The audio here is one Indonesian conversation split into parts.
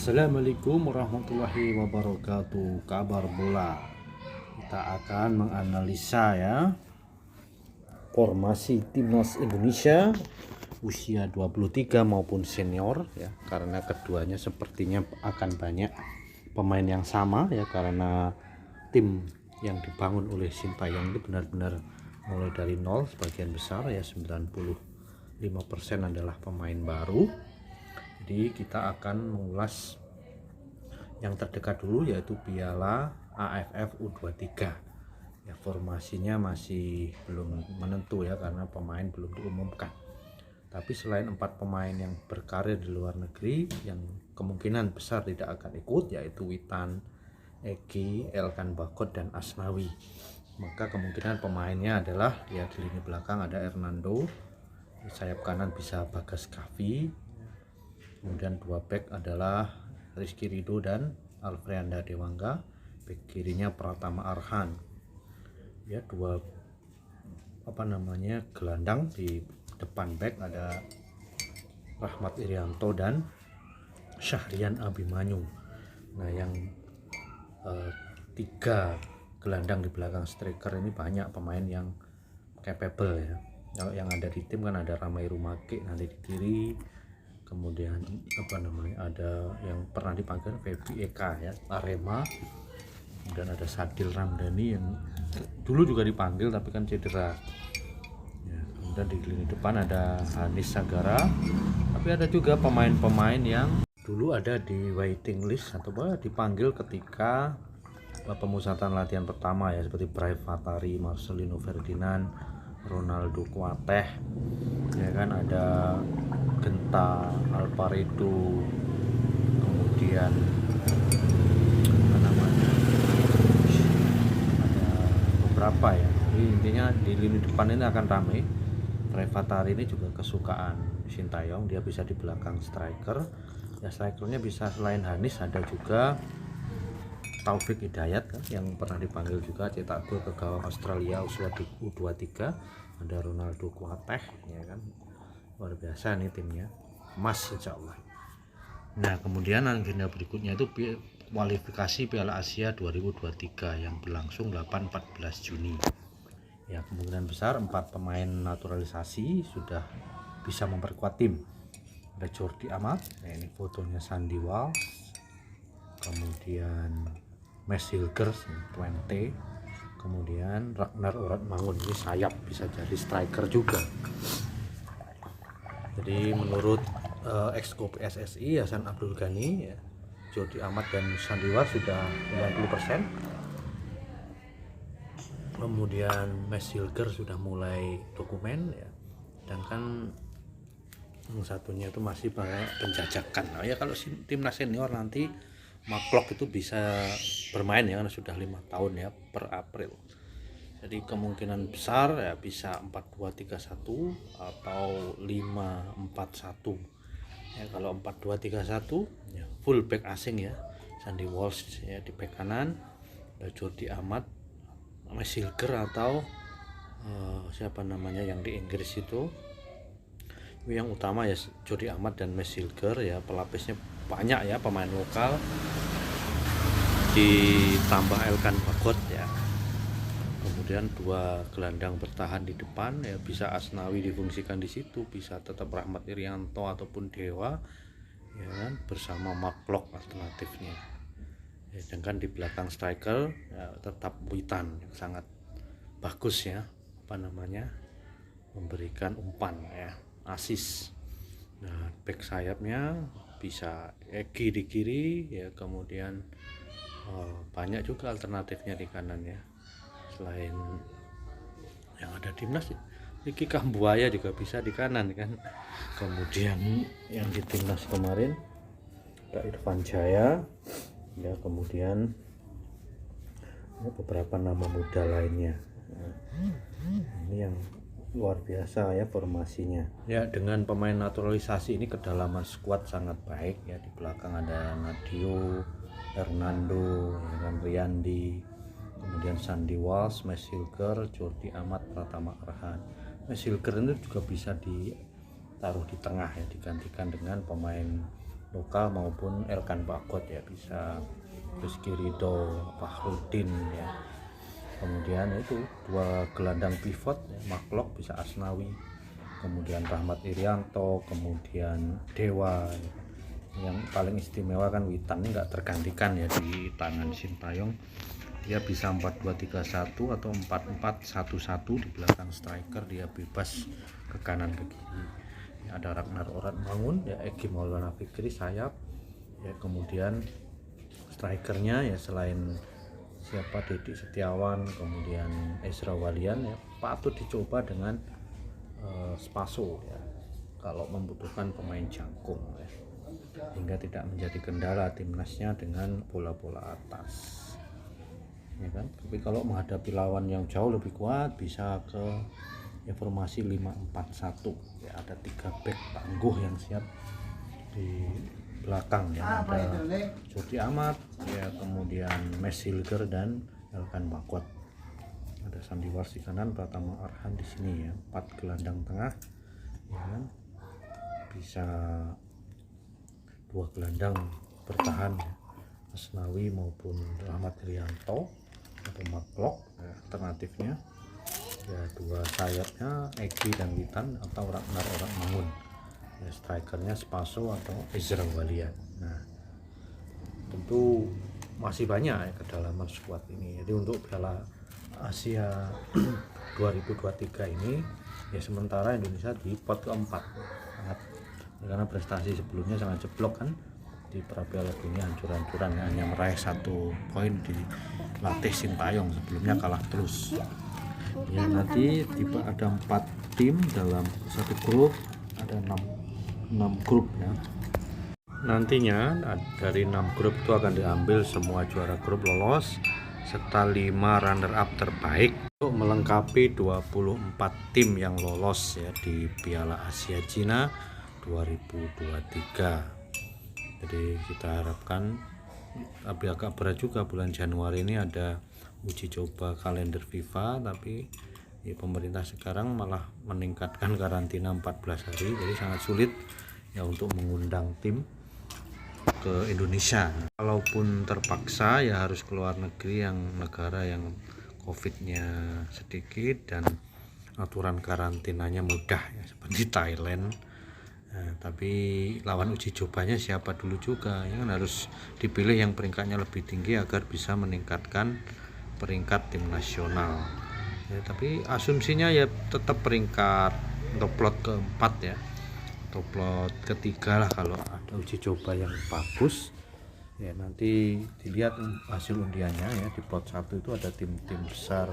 Assalamualaikum warahmatullahi wabarakatuh. Kabar bola. Kita akan menganalisa ya formasi timnas Indonesia usia 23 maupun senior ya, karena keduanya sepertinya akan banyak pemain yang sama ya, karena tim yang dibangun oleh Sintayong itu benar-benar mulai dari nol, sebagian besar ya 95% adalah pemain baru. Jadi kita akan mengulas yang terdekat dulu, yaitu Piala AFF U23 ya. Formasinya masih belum menentu ya, karena pemain belum diumumkan. Tapi selain 4 pemain yang berkarir di luar negeri yang kemungkinan besar tidak akan ikut, yaitu Witan, Eki, Elkan Bagot, dan Asnawi, maka kemungkinan pemainnya adalah ya di lini belakang ada Hernando, di sayap kanan bisa Bagas Kavi, kemudian 2 back adalah Rizky Ridho dan Alfreanda Dewangga, back kirinya Pratama Arhan ya. 2 gelandang di depan back ada Rahmat Irianto dan Syahrian Abimanyu. Nah, yang 3 gelandang di belakang striker ini banyak pemain yang capable ya. Yang ada di tim kan ada Ramai Rumake nanti di kiri, kemudian ada yang pernah dipanggil Febi Eka ya, Arema, kemudian ada Sadil Ramdhani yang dulu juga dipanggil tapi kan cedera ya. Kemudian di lini depan ada Hanis Sagara, tapi ada juga pemain-pemain yang dulu ada di waiting list atau dipanggil ketika pemusatan latihan pertama ya, seperti Bray Fatari, Marcelino Ferdinand, Ronaldo Kuateh ya kan, ada Genta, Alvaredo, kemudian ada beberapa ya. Jadi intinya di lini depan ini akan ramai. Revatari ini juga kesukaan Sintayong, dia bisa di belakang striker ya. Strikernya bisa selain Hanis ada juga Taufik Hidayat kan, yang pernah dipanggil juga cetak gol ke gawang Australia usia U23. Ada Ronaldo Kuateh ya kan, luar biasa nih timnya, emas insya Allah. Nah, kemudian agenda berikutnya itu kualifikasi Piala Asia 2023 yang berlangsung 8-14 Juni ya. Kemungkinan besar 4 pemain naturalisasi sudah bisa memperkuat tim. Ada Jordi Amat, nah ini fotonya Sandy Walsh, kemudian Mes Hilgers 20, kemudian Ragnar Oratmangun, ini sayap, bisa jadi striker juga. Jadi menurut Exco PSSI Hasan Abdul Ghani ya, Jordi Amat dan Sandiwar sudah 90%, kemudian Mes Hilgers sudah mulai dokumen ya, dan kan yang satunya itu masih banyak penjajakan. Nah, ya kalau timnas senior nanti Maklok itu bisa bermain ya, karena sudah 5 tahun ya per April. Jadi kemungkinan besar ya bisa 4-2-3-1 atau 5-4-1 ya. Kalau 4-2-3-1 ya full back asing ya, Sandy Walsh ya di back kanan, ada Jordi Amat, Mes Hilgers atau siapa namanya yang di Inggris itu. Yang utama ya Jordi Amat dan Mes Hilgers ya, pelapisnya banyak ya, pemain lokal ditambah Elkan Bagot ya. Kemudian 2 gelandang bertahan di depan ya, bisa Asnawi difungsikan di situ, bisa tetap Rahmat Irianto ataupun Dewa ya kan, bersama Maklok alternatifnya ya. Sedangkan di belakang striker ya, tetap Witan yang sangat bagus ya, memberikan umpan ya, asis. Nah, back sayapnya bisa Eki di kiri ya, kemudian banyak juga alternatifnya di kanan ya. Selain yang ada timnas, Ricky Kambuaya juga bisa di kanan kan. Kemudian yang di timnas kemarin ada Irfan Jaya ya, kemudian beberapa nama muda lainnya. Nah, ini yang luar biasa ya formasinya ya. Dengan pemain naturalisasi ini kedalaman skuad sangat baik ya. Di belakang ada Nadio, Hernando ya kan, Riyandi, kemudian Sandy Walsh, Mes Hilgers, Jordi Amat, Pratama Arhan. Mes Hilgers itu juga bisa ditaruh di tengah ya, digantikan dengan pemain lokal maupun Elkan Bagot ya, bisa Rizky Ridho, Fakhrudin ya. Kemudian itu 2 gelandang pivot ya, Maklok bisa Asnawi, kemudian Rahmat Irianto, kemudian Dewa ya. Yang paling istimewa kan Witan ini nggak tergantikan ya di tangan Sintayong. Dia bisa 4-2-3-1 atau 4-4-1-1 di belakang striker, dia bebas ke kanan ke kiri ya, ada Ragnar Oratmangun ya, Egy Maulana Fikri sayap ya, kemudian strikernya ya selain siapa Dedik Setiawan, kemudian Ezra Walian ya, patut dicoba dengan Spaso ya kalau membutuhkan pemain jangkung ya, hingga tidak menjadi kendala timnasnya dengan bola-bola atas ya kan. Tapi kalau menghadapi lawan yang jauh lebih kuat bisa ke formasi 5-4-1 ya, ada 3 back tangguh yang siap di belakang ya, ada Jordi Amat ya, kemudian Mes Hilger dan Elkan Bagot, ada Sandiwars di kanan, Pratama Arhan di sini ya, 4 gelandang tengah ya kan? Bisa 2 gelandang bertahan ya, Asnawi maupun Rahmat Irianto atau Maklok ya, alternatifnya ya, 2 sayapnya Egy dan Witan atau Ragnar Oratmangun ya, strikernya Spaso atau Ezra Walian. Nah tentu masih banyak ya kedalaman skuad ini, jadi untuk Piala Asia 2023 ini ya sementara Indonesia di pot keempat sangat ya, karena prestasi sebelumnya sangat jeblok kan di Piala Dunia, hancur-hancuran ya, hanya meraih 1 poin di latih Sintayong, sebelumnya kalah terus ya. Nanti tiba ada 4 tim dalam satu grup, ada 6 grup ya. Nantinya dari 6 grup itu akan diambil semua juara grup lolos serta 5 runner up terbaik untuk melengkapi 24 tim yang lolos ya di Piala Asia Cina 2023. Jadi kita harapkan, tapi agak berat juga bulan Januari ini ada uji coba kalender FIFA, tapi ya, pemerintah sekarang malah meningkatkan karantina 14 hari, jadi sangat sulit ya untuk mengundang tim ke Indonesia. Kalaupun terpaksa ya harus keluar negeri, yang negara yang COVID-nya sedikit dan aturan karantinanya mudah ya, seperti Thailand. Nah, tapi lawan uji cobanya siapa dulu juga ya kan, harus dipilih yang peringkatnya lebih tinggi agar bisa meningkatkan peringkat tim nasional ya. Tapi asumsinya ya tetap peringkat untuk plot keempat ya, atau plot ketiga lah kalau ada uji coba yang bagus ya. Nanti dilihat hasil undiannya ya, di plot 1 itu ada tim-tim besar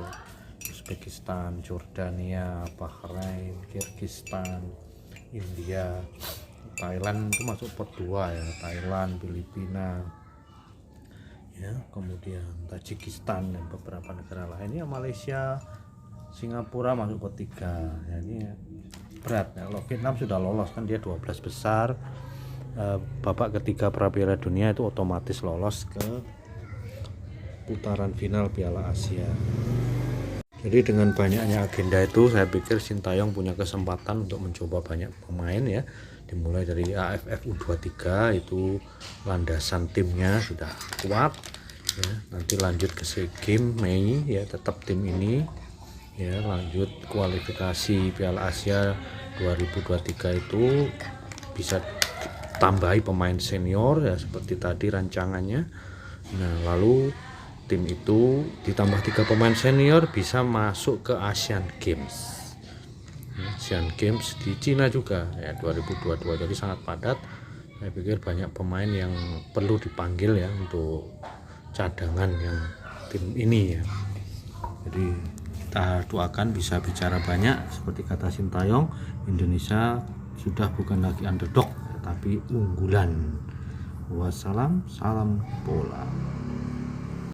Uzbekistan, Jordania, Bahrain, Kyrgyzstan, India, Thailand itu masuk pot 2 ya, Thailand, Filipina ya, kemudian Tajikistan dan beberapa negara lainnya, Malaysia, Singapura masuk pot 3 ya. Ini berat ya. Kalau Vietnam sudah lolos kan, dia 12 besar, babak ketiga Piala Dunia itu otomatis lolos ke putaran final Piala Asia. Jadi dengan banyaknya agenda itu, saya pikir Sintayong punya kesempatan untuk mencoba banyak pemain ya. Dimulai dari AFF U23 itu landasan timnya sudah kuat ya. Nanti lanjut ke SEA Games Mei ya, tetap tim ini ya. Lanjut kualifikasi Piala Asia 2023 itu bisa tambahi pemain senior ya, seperti tadi rancangannya. Nah lalu tim itu ditambah 3 pemain senior bisa masuk ke Asian Games. Asian Games di Cina juga ya 2022, jadi sangat padat. Saya pikir banyak pemain yang perlu dipanggil ya untuk cadangan yang tim ini ya. Jadi kita doakan bisa bicara banyak, seperti kata Sintayong, Indonesia sudah bukan lagi underdog tapi unggulan. Wassalam, salam bola.